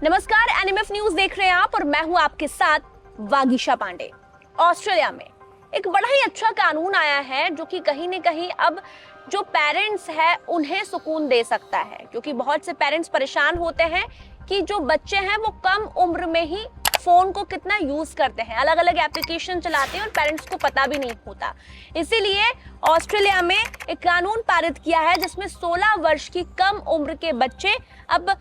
नमस्कार, NMF news देख रहे हैं आप और मैं हूं आपके साथ वागीशा पांडे। ऑस्ट्रेलिया में एक बड़ा ही अच्छा कानून आया है जो कि कहीं न कहीं अब जो पेरेंट्स है उन्हें सुकून दे सकता है, क्योंकि बहुत से पेरेंट्स परेशान होते हैं कि जो बच्चे हैं वो कम उम्र में ही फोन को कितना यूज करते हैं, अलग अलग एप्लीकेशन चलाते हैं और पेरेंट्स को पता भी नहीं होता। इसीलिए ऑस्ट्रेलिया में एक कानून पारित किया है जिसमें 16 वर्ष की कम उम्र के बच्चे अब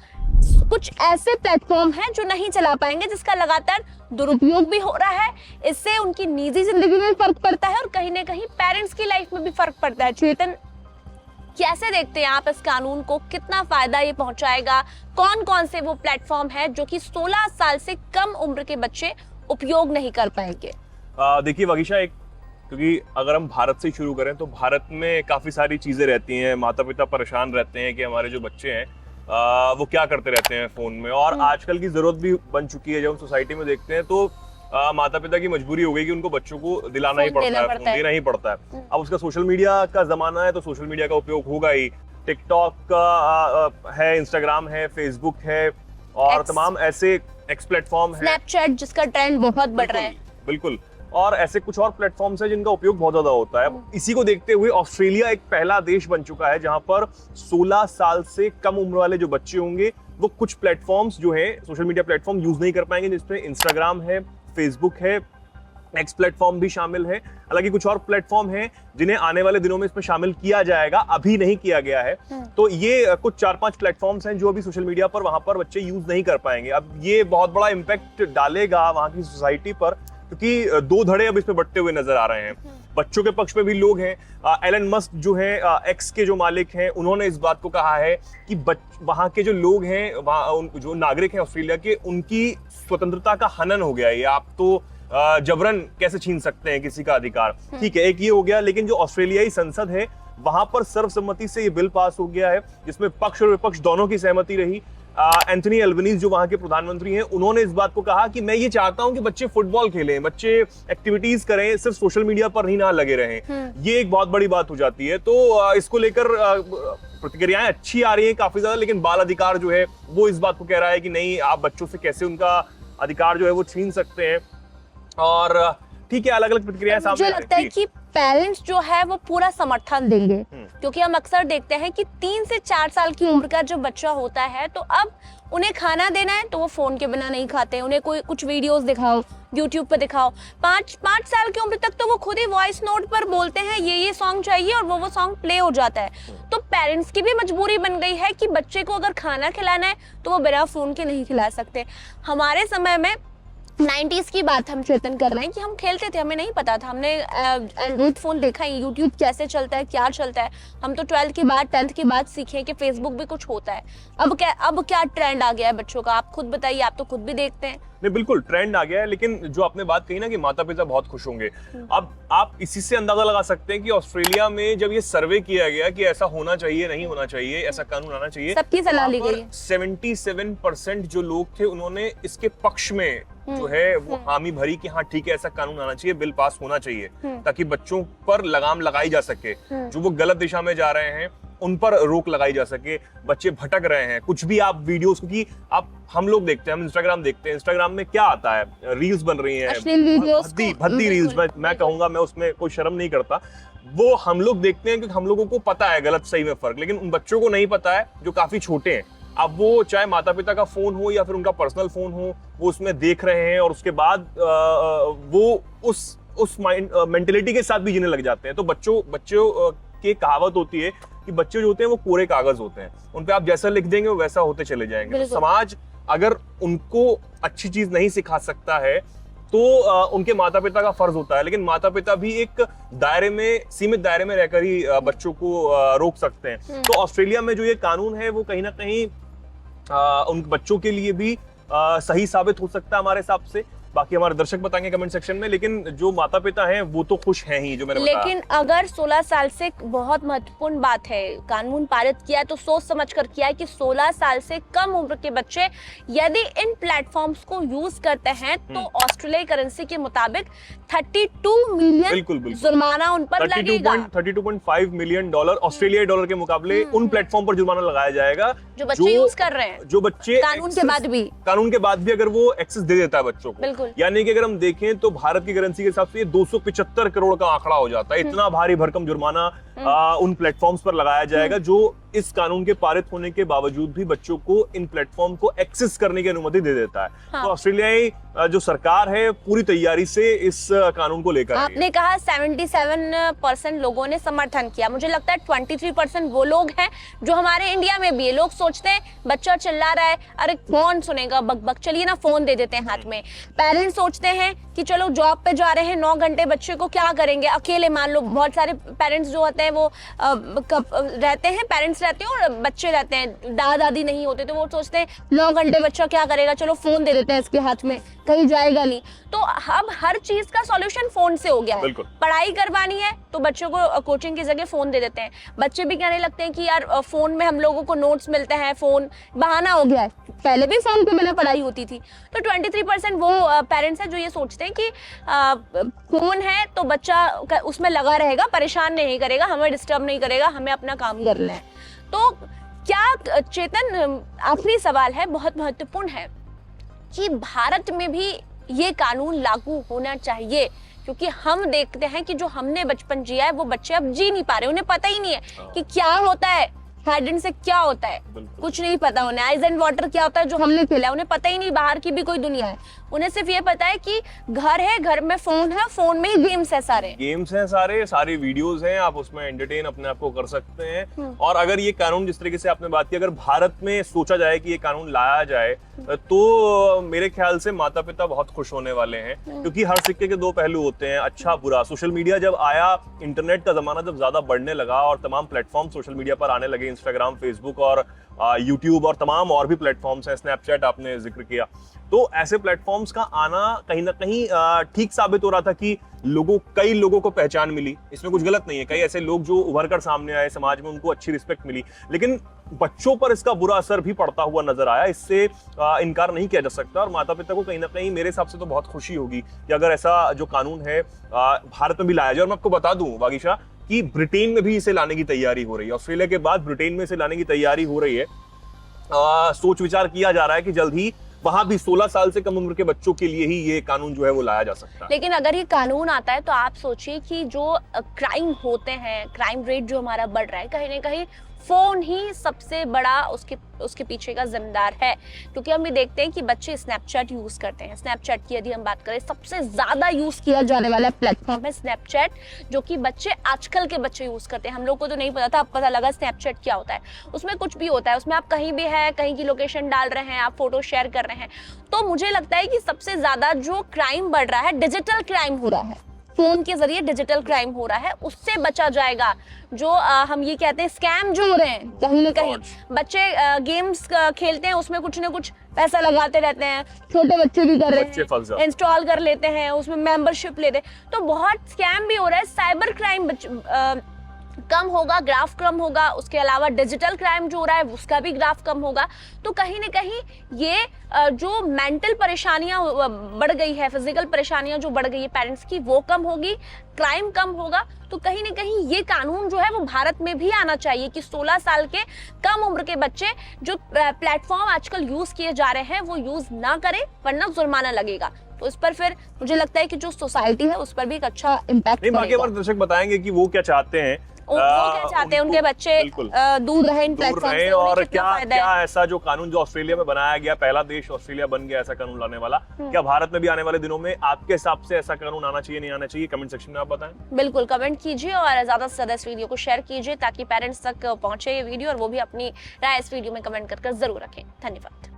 कुछ ऐसे प्लेटफॉर्म हैं जो नहीं चला पाएंगे, जिसका लगातार दुरुपयोग भी हो रहा है। इससे उनकी निजी जिंदगी में फर्क पड़ता है और कहीं ना कहीं पेरेंट्स की लाइफ में भी फर्क पड़ता है। चेतन, कैसे देखते हैं आप इस कानून को, कितना फायदा ये पहुंचाएगा? कौन कौन से वो प्लेटफॉर्म है जो कि 16 साल से कम उम्र के बच्चे उपयोग नहीं कर पाएंगे? देखिए वागीशा, क्योंकि अगर हम भारत से शुरू करें तो भारत में काफी सारी चीजें रहती हैं। माता पिता परेशान रहते हैं कि हमारे जो बच्चे हैं वो क्या करते रहते हैं फोन में, और आजकल की जरूरत भी बन चुकी है। जब हम सोसाइटी में देखते हैं तो माता पिता की मजबूरी हो गई कि उनको बच्चों को दिलाना ही पड़ता है, फोन देना ही पड़ता है। अब उसका सोशल मीडिया का जमाना है तो सोशल मीडिया का उपयोग होगा ही। टिकटॉक का है, इंस्टाग्राम है, फेसबुक है और तमाम ऐसे एक्स प्लेटफॉर्म है, स्नैपचैट जिसका ट्रेंड बहुत बढ़ रहा है। बिल्कुल, और ऐसे कुछ और प्लेटफॉर्म्स हैं जिनका उपयोग बहुत ज्यादा होता है। इसी को देखते हुए ऑस्ट्रेलिया एक पहला देश बन चुका है जहां पर 16 साल से कम उम्र वाले जो बच्चे होंगे वो कुछ प्लेटफॉर्म्स जो है सोशल मीडिया प्लेटफॉर्म यूज नहीं कर पाएंगे, जिसमें इंस्टाग्राम है, फेसबुक है, एक्स प्लेटफॉर्म भी शामिल है। हालांकि कुछ और प्लेटफॉर्म हैं जिन्हें आने वाले दिनों में इसमें शामिल किया जाएगा, अभी नहीं किया गया है। तो ये कुछ 4-5 प्लेटफॉर्म्स हैं जो अभी सोशल मीडिया पर वहां पर बच्चे यूज नहीं कर पाएंगे। अब ये बहुत बड़ा इम्पैक्ट डालेगा वहां की सोसाइटी पर, क्योंकि दो धड़े अब इसमें बढ़ते हुए नजर आ रहे हैं। बच्चों के पक्ष में भी लोग हैं। एलन मस्क जो है एक्स के जो मालिक हैं, उन्होंने इस बात को कहा है कि वहां के जो लोग हैं, वहां जो नागरिक हैं ऑस्ट्रेलिया के, उनकी स्वतंत्रता का हनन हो गया है। आप तो जबरन कैसे छीन सकते हैं किसी का अधिकार? ठीक है, एक ये हो गया। लेकिन जो ऑस्ट्रेलियाई संसद है वहां पर सर्वसम्मति से ये बिल पास हो गया है जिसमें पक्ष और विपक्ष दोनों की सहमति रही। एंथनी एल्बनीज जो वहां के प्रधानमंत्री हैं, उन्होंने इस बात को कहा कि मैं ये चाहता हूं कि बच्चे फुटबॉल खेलें, बच्चे एक्टिविटीज करें, सिर्फ सोशल मीडिया पर ही ना लगे रहें। ये एक बहुत बड़ी बात हो जाती है। तो इसको लेकर प्रतिक्रियाएं अच्छी आ रही हैं काफी ज्यादा, लेकिन बाल अधिकार जो है वो इस बात को कह रहा है कि नहीं, आप बच्चों से कैसे उनका अधिकार जो है वो छीन सकते हैं। और ठीक है, अलग अलग प्रतिक्रियाएं सामने मुझे लगता है कि पेरेंट्स जो है वो पूरा समर्थन देंगे, क्योंकि हम अक्सर देखते हैं कि 3 से 4 साल की उम्र का जो बच्चा होता है तो अब उन्हें खाना देना है तो वो फोन के बिना नहीं खाते। उन्हें कोई कुछ वीडियोस दिखाओ, यूट्यूब पे दिखाओ। 5 साल की उम्र तक तो वो खुद ही वॉइस नोट पर बोलते हैं ये सॉन्ग चाहिए और वो सॉन्ग प्ले हो जाता है। तो पेरेंट्स की भी मजबूरी बन गई है कि बच्चे को अगर खाना खिलाना है तो वो बिना फोन के नहीं खिला सकते। हमारे समय में 90s की बात हम चेतन कर रहे हैं कि हम खेलते थे, हमें नहीं पता था। हमने एंड्रॉइड फोन देखा ही, यूट्यूब कैसे चलता है, क्या चलता है। हम तो 12th के बाद 10th के बाद सीखे कि फेसबुक भी कुछ होता है। अब क्या ट्रेंड आ गया है बच्चों का? आप खुद बताइए, आप तो खुद भी देखते हैं। नहीं, बिल्कुल ट्रेंड आ गया है। लेकिन जो आपने बात कही ना कि माता पिता बहुत खुश होंगे, अब आप इसी से अंदाजा लगा सकते हैं कि ऑस्ट्रेलिया में जब ये सर्वे किया गया कि ऐसा होना चाहिए, नहीं होना चाहिए, ऐसा कानून आना चाहिए, सबकी सलाह ली गई। 77% जो लोग थे उन्होंने इसके पक्ष में जो है वो हामी भरी कि हाँ ठीक है, ऐसा कानून आना चाहिए, बिल पास होना चाहिए, ताकि बच्चों पर लगाम लगाई जा सके। जो वो गलत दिशा में जा रहे हैं उन पर रोक लगाई जा सके। बच्चे भटक रहे हैं, कुछ भी आप वीडियोस, क्योंकि हम लोग देखते हैं, हम इंस्टाग्राम देखते हैं, इंस्टाग्राम में क्या आता है, रील्स बन रही हैं, भद्दी रील्स। मैं कहूंगा, मैं उसमें कोई शर्म नहीं करता। वो हम लोग देखते हैं क्योंकि हम लोगों को पता है गलत सही में फर्क, लेकिन उन बच्चों को नहीं पता है जो काफी छोटे हैं। अब वो चाहे माता पिता का फोन हो या फिर उनका पर्सनल फोन हो, वो उसमें देख रहे हैं और उसके बाद वो उस मेंटेलिटी के साथ भी जीने लग जाते हैं। तो बच्चों की कहावत होती है कि बच्चे जो होते हैं वो कोरे कागज होते हैं, उन पे आप जैसा लिख देंगे वो वैसा होते चले जाएंगे। तो समाज अगर उनको अच्छी चीज नहीं सिखा सकता है तो उनके माता पिता का फर्ज होता है। लेकिन माता पिता भी एक दायरे में, सीमित दायरे में रहकर ही बच्चों को रोक सकते हैं। तो ऑस्ट्रेलिया में जो ये कानून है वो कहीं ना कहीं उन बच्चों के लिए भी सही साबित हो सकता है हमारे हिसाब से। बाकी हमारे दर्शक बताएंगे कमेंट सेक्शन में, लेकिन जो माता पिता हैं वो तो खुश हैं ही, जो मैंने बताया। लेकिन अगर 16 साल से, बहुत महत्वपूर्ण बात है, कानून पारित किया है तो सोच समझ कर किया है कि 16 साल से कम उम्र के बच्चे यदि इन प्लेटफॉर्म्स को यूज करते हैं तो ऑस्ट्रेलियाई करेंसी के मुताबिक 32 मिलियन बिल्कुल जुर्माना उन पर लगेगा। 32.5 मिलियन डॉलर ऑस्ट्रेलियाई डॉलर के मुकाबले उन प्लेटफॉर्म पर जुर्माना लगाया जाएगा जो बच्चे यूज कर रहे हैं, जो बच्चे कानून के बाद भी अगर वो एक्सेस दे देता है बच्चों को। बिल्कुल। यानी कि अगर हम देखें तो भारत की करेंसी के हिसाब से ये 275 करोड़ का आंकड़ा हो जाता है। इतना भारी भरकम जुर्माना उन प्लेटफॉर्म्स पर लगाया जाएगा जो इस कानून के पारित होने के बावजूद भी बच्चों को इन प्लेटफॉर्म को एक्सेस करने की अनुमति दे देता है। हाँ। तो ऑस्ट्रेलियाई जो सरकार है पूरी तैयारी से इस कानून को लेकर आपने कहा 77% लोगों ने समर्थन किया। मुझे लगता है 23% वो लोग हैं जो हमारे इंडिया में भी है। लोग सोचते हैं बच्चा चिल्ला रहा है, अरे कौन सुनेगा बक बक, चलिए ना फोन दे देते हैं हाथ में। पेरेंट्स सोचते हैं कि चलो जॉब पे जा रहे हैं 9 घंटे, बच्चे को क्या करेंगे अकेले। मान लो बहुत सारे पेरेंट्स जो होते हैं वो रहते हैं, पेरेंट्स रहते हैं और बच्चे रहते हैं, दादा दादी नहीं होते, तो वो सोचते हैं 9 घंटे बच्चा क्या करेगा, चलो फोन दे देते हैं इसके हाथ में, कहीं जाएगा नहीं। तो अब हर चीज का सॉल्यूशन फोन से हो गया है। पढ़ाई करवानी है तो बच्चों को कोचिंग की जगह फोन दे देते हैं। बच्चे भी कहने लगते हैं कि यार फोन में हम लोगों को नोट्स मिलते हैं, फोन बहाना हो गया है। पहले भी फोन पे बिना पढ़ाई होती थी। तो 23% वो पेरेंट्स हैं जो ये सोचते हैं कि फोन है तो बच्चा उसमें लगा रहेगा, परेशान नहीं करेगा, हमें डिस्टर्ब नहीं करेगा, हमें अपना काम करना है। तो क्या चेतन, आखिरी सवाल है, बहुत महत्वपूर्ण है कि भारत में भी ये कानून लागू होना चाहिए, क्योंकि हम देखते हैं कि जो हमने बचपन जिया है वो बच्चे अब जी नहीं पा रहे। उन्हें पता ही नहीं है कि क्या होता है, हाइड से क्या होता है, कुछ नहीं पता उन्हें। आइस एंड वाटर क्या होता है जो हमने खेला है, उन्हें पता ही नहीं बाहर की भी कोई दुनिया है। उन्हें सिर्फ ये पता है कि घर है, घर में फोन है, फोन में ही गेम्स है, सारी वीडियोस हैं, आप उसमें एंटरटेन अपने आप को कर सकते हैं। और अगर ये कानून, जिस तरीके से आपने बात की, अगर भारत में सोचा जाए कि ये कानून लाया जाए तो मेरे ख्याल से माता पिता बहुत खुश होने वाले हैं, क्योंकि हर सिक्के के 2 पहलू होते हैं, अच्छा बुरा। सोशल मीडिया जब आया, इंटरनेट का जमाना जब ज्यादा बढ़ने लगा और तमाम प्लेटफॉर्म सोशल मीडिया पर आने लगे, इंस्टाग्राम, फेसबुक और यूट्यूब और तमाम और भी प्लेटफॉर्म्स हैं, स्नैपचैट आपने जिक्र किया, तो ऐसे प्लेटफॉर्म्स का आना कहीं ना कहीं ठीक साबित हो रहा था कि कई लोगों को पहचान मिली। इसमें कुछ गलत नहीं है, कई ऐसे लोग जो उभर कर सामने आए, समाज में उनको अच्छी रिस्पेक्ट मिली, लेकिन बच्चों पर इसका बुरा असर भी पड़ता हुआ नजर आया। इससे इनकार नहीं किया जा सकता और माता पिता को कहीं ना कहीं मेरे हिसाब से तो बहुत खुशी होगी कि अगर ऐसा जो कानून है भारत में भी लाया जाए। और मैं आपको बता दूं वागीशा कि ब्रिटेन में भी इसे लाने की तैयारी हो रही है। ऑस्ट्रेलिया के बाद ब्रिटेन में इसे लाने की तैयारी हो रही है। सोच विचार किया जा रहा है कि जल्द ही वहां भी 16 साल से कम उम्र के बच्चों के लिए ही ये कानून जो है वो लाया जा सकता है। लेकिन अगर ये कानून आता है तो आप सोचिए कि जो क्राइम होते हैं, क्राइम रेट जो हमारा बढ़ रहा है, कहीं ना कहीं फोन ही सबसे बड़ा उसके पीछे का जिम्मेदार है। क्योंकि हम भी देखते हैं कि बच्चे स्नैपचैट यूज करते हैं। स्नैपचैट की यदि हम बात करें, सबसे ज्यादा यूज किया जाने वाला प्लेटफॉर्म है स्नैपचैट, जो कि बच्चे, आजकल के बच्चे यूज करते हैं। हम लोग को तो नहीं पता था, अब पता लगा स्नैपचैट क्या होता है। उसमें कुछ भी होता है, उसमें आप कहीं भी है, कहीं की लोकेशन डाल रहे हैं, आप फोटो शेयर कर रहे हैं। तो मुझे लगता है कि सबसे ज्यादा जो क्राइम बढ़ रहा है, डिजिटल क्राइम हो रहा है, फोन के जरिए डिजिटल क्राइम हो रहा है, उससे बचा जाएगा। जो हम ये कहते हैं स्कैम जो हो रहे हैं, कहीं ना कहीं बच्चे गेम्स खेलते हैं, उसमें कुछ ना कुछ पैसा लगाते रहते हैं, छोटे बच्चे भी कर रहे हैं, इंस्टॉल कर लेते हैं, उसमें मेंबरशिप लेते हैं, तो बहुत स्कैम भी हो रहा है। साइबर क्राइम कम होगा, ग्राफ कम होगा, उसके अलावा डिजिटल क्राइम जो हो रहा है उसका भी ग्राफ कम होगा। तो कहीं ना कहीं ये जो मेंटल परेशानियां बढ़ गई है, फिजिकल परेशानियां जो बढ़ गई है पेरेंट्स की, वो कम होगी, क्राइम कम होगा। तो कहीं ना कहीं ये कानून जो है वो भारत में भी आना चाहिए कि 16 साल के कम उम्र के बच्चे जो प्लेटफॉर्म आजकल यूज किए जा रहे हैं वो यूज ना करें, वरना जुर्माना लगेगा। तो इस पर फिर मुझे लगता है कि जो सोसाइटी है उस पर भी एक अच्छा इम्पैक्ट पड़ेगा। बाकी हमारे दर्शक बताएंगे कि वो क्या चाहते हैं, वो क्या चाहते हैं उनके बच्चे दूर रहे इन प्लेटफॉर्म से, और क्या ऐसा जो कानून जो ऑस्ट्रेलिया में बनाया गया, पहला देश ऑस्ट्रेलिया बन गया ऐसा कानून लाने वाला, क्या भारत में भी आने वाले दिनों में आपके हिसाब से ऐसा कानून आना चाहिए, नहीं आना चाहिए? कमेंट सेक्शन में आप बताएं। बिल्कुल कमेंट कीजिए और ज्यादा से ज्यादा इस वीडियो को शेयर कीजिए ताकि पेरेंट्स तक पहुंचे ये वीडियो, और वो भी अपनी राय इस वीडियो में कमेंट कर जरूर रखें। धन्यवाद।